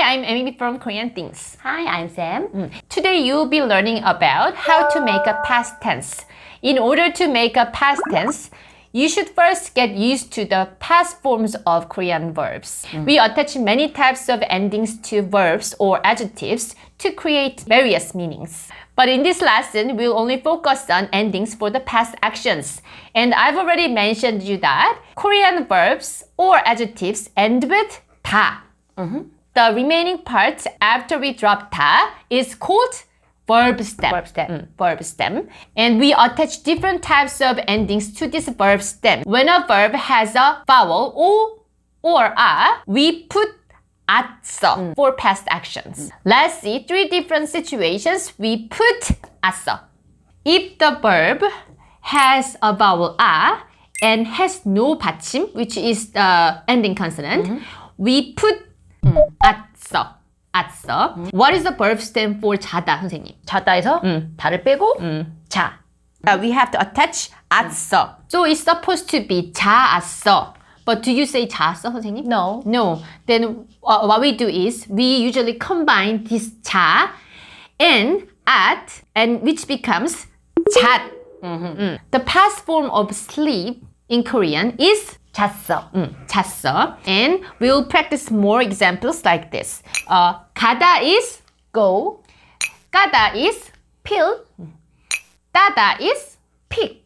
I'm Amy from Korean Things. Hi, I'm Sam. Today you'll be learning about how to make a past tense. In order to make a past tense, you should first get used to the past forms of Korean verbs. We attach many types of endings to verbs or adjectives to create various meanings. But in this lesson, we'll only focus on endings for the past actions. And I've already mentioned you that Korean verbs or adjectives end with 다. The remaining part after we drop 다 is called verb stem. Verb stem. And we attach different types of endings to this verb stem. When a verb has a vowel O or A, we put 았어 for past actions. Let's see 3 different situations we put 았어. If the verb has a vowel A and has no 받침, which is the ending consonant, we put 았어. 았어. What is the verb stem for 자다, 선생님? 자다에서 다를 빼고 자. We have to attach 았어. So it's supposed to be 자았어. But do you say 자았어, 선생님? No. No. Then what we do is we usually combine this 자 and at, and which becomes 잣. The past form of sleep in Korean is 잤어. 잤어. And we'll practice more examples like this. 가다 is go. 까다 is pill. 따다 is pick.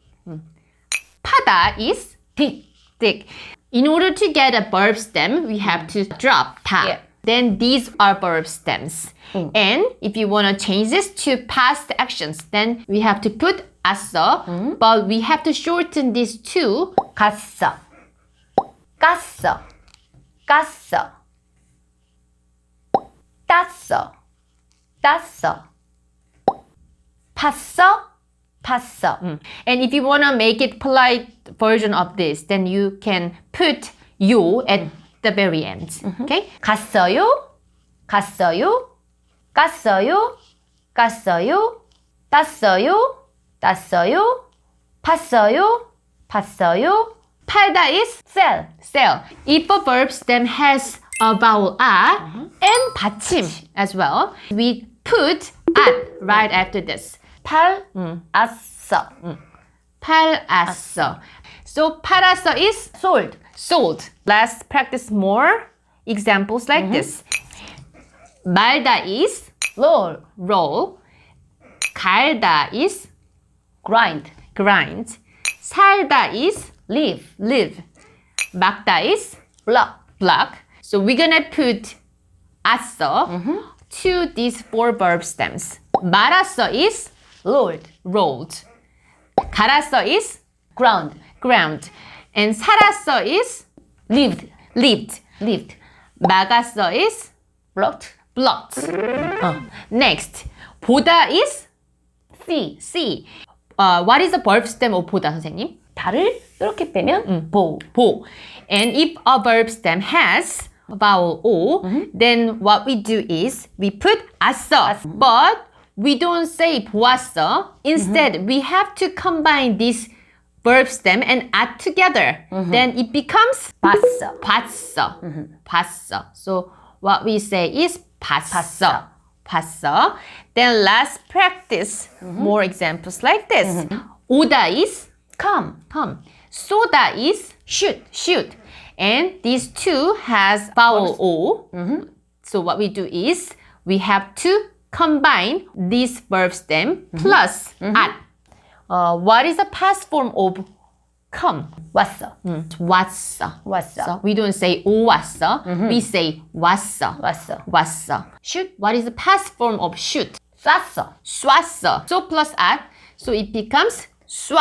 파다 is dig. dig. In order to get a verb stem, we have to drop 다. Yeah. Then these are verb stems. And if you want to change this to past actions, then we have to put 았어, but we have to shorten this to 갔어. 깠어. 깠어. 땄어. 땄어. 팠어. 팠어. And if you want to make it polite version of this, then you can put 요 at the very end. Okay? 갔어요. 갔어요. 깠어요. 깠어요. 땄어요. 땄어요. 팠어요. 팠어요. 팔다 is sell. sell. If a verb stem has a vowel a and 받침 as well, we put at right after this. 팔았어. 팔았어. So 팔았어 is sold. sold. Let's practice more examples like this. 말다 is roll. roll. 갈다 is grind. grind. 살다 is live. live. 막다 is block. block. So we're gonna put 았어 to these 4 verb stems. 말았어 is rolled. rolled. 갈았어 is ground. ground. And 살았어 is lived. lived. lived. 막았어 is blocked. blocked. Next, 보다 is see. see. What is the verb stem of 보다, 선생님? 다를 이렇게 빼면 보. 보. And if a verb stem has vowel O, then what we do is we put 았어. But we don't say 보았어. Instead, we have to combine this verb stem and add together. Then it becomes 봤어. 봤어. 봤어. So what we say is 봤어. 봤어. Then let's practice more examples like this. 오다 is come. come. 쏘다 is shoot. shoot. And these 2 has vowel O. So what we do is we have to combine this verb stem plus at. What is the past form of come? 왔어. 왔어. 왔어. So we don't say 오 왔어. We say 왔어. 왔어. 왔어. shoot. What is the past form of shoot? 쐈어. 쐈어. So plus at. So it becomes 쐈.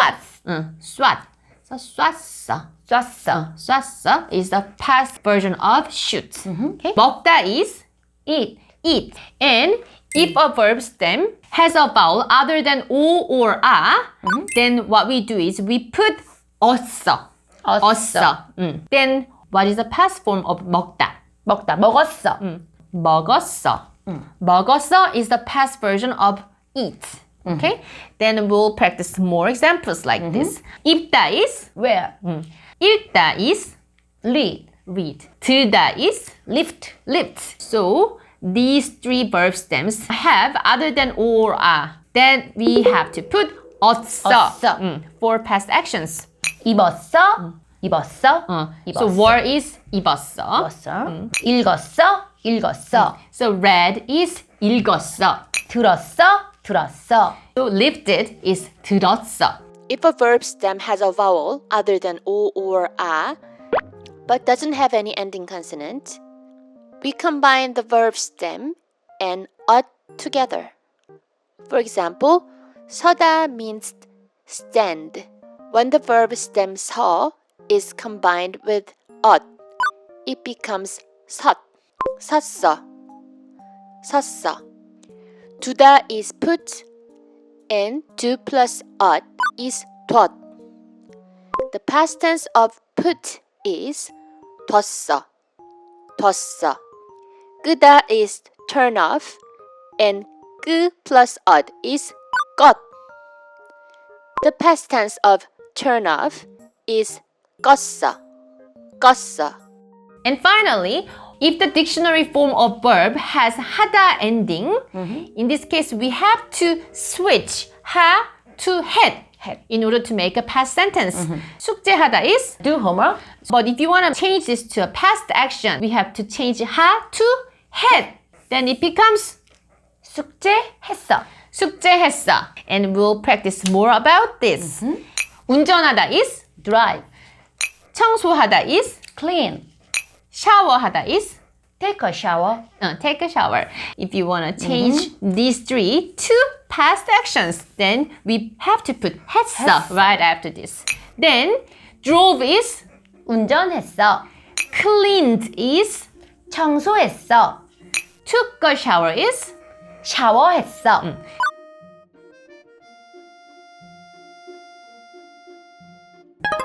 쐈. So 쐈어. 쐈어. 쐈어 is the past version of shoot. Okay? 먹다 is eat. eat. And if a verb stem has a vowel other than O or A, then what we do is we put 었어. 었어. Then what is the past form of 먹다? 먹다. 먹었어. 먹었어. 먹었어 is the past version of eat. Okay? Then we'll practice more examples like this. 입다 is wear. 읽다 is read. read. 들다 is lift. lift. So these three verb stems have other than o or a, then we have to put 었어 for past actions. 입었어, 입었어, So were is 입었어. 입었어. 읽었어, 읽었어. So read is 읽었어. 들었어, 들었어. So lifted is 들었어. If a verb stem has a vowel other than o or a, but doesn't have any ending consonant, we combine the verb stem and ot together. For example, 서다 means stand. When the verb stem 서 is combined with ot, it becomes 섰, 섰어, 섰어. 두다 is put, and do plus ot is 뒀. The past tense of put is 뒀어, 뒀어. 끄다 is turn off, and 끄 plus ot is 껐. The past tense of turn off is 껐어, 껐어. And finally, if the dictionary form of verb has 하다 ending, in this case we have to switch 하 to had in order to make a past sentence. 숙제하다 is Do homework. but if you want to change this to a past action, we have to change 하 to had. Then it becomes 숙제했어. 숙제했어. And we'll practice more about this. 운전하다 is Drive. 청소하다 is Clean. 샤워하다 is Take a shower. take a shower. If you want to change these three to past actions, then we have to put 했어 right after this. Then drove is 운전했어. cleaned is 청소했어. took a shower is 샤워했어.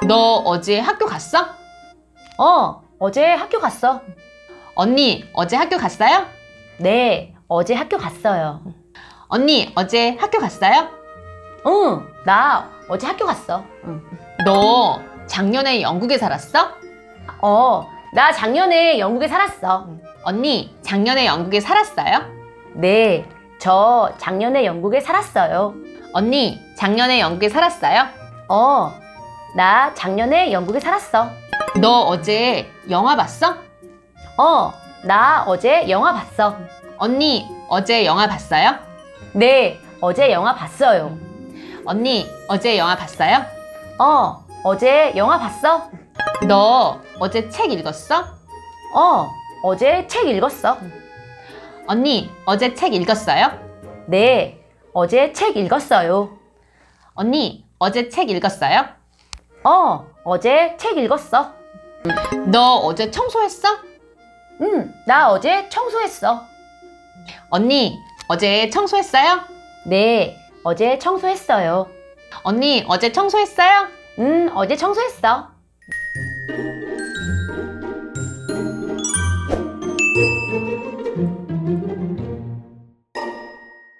너 어제 학교 갔어? 어제 학교 갔어. 언니 어제 학교 갔어요? 네, 어제 학교 갔어요. 언니 어제 학교 갔어요? 응, 나 어제 학교 갔어. 너 작년에 영국에 살았어? 나 작년에 영국에 살았어. 언니 작년에 영국에 살았어요? 네, 저 작년에 영국에 살았어요. 언니 작년에 영국에 살았어요? 나 작년에 영국에 살았어. 너 어제 영화 봤어? 나 어제 영화 봤어. 언니 어제 영화 봤어요? 네, 어제 영화 봤어요. 언니 어제 영화 봤어요? 어제 영화 봤어. 너 어제 책 읽었어? 어제 책 읽었어. 언니 어제 책 읽었어요? 네, 어제 책 읽었어요. 언니 어제 책 읽었어요? 어제 책 읽었어. 너 어제 청소했어? 나 어제 청소했어. 언니 어제 청소했어요? 네, 어제 청소했어요. 언니 어제 청소했어요? 어제 청소했어.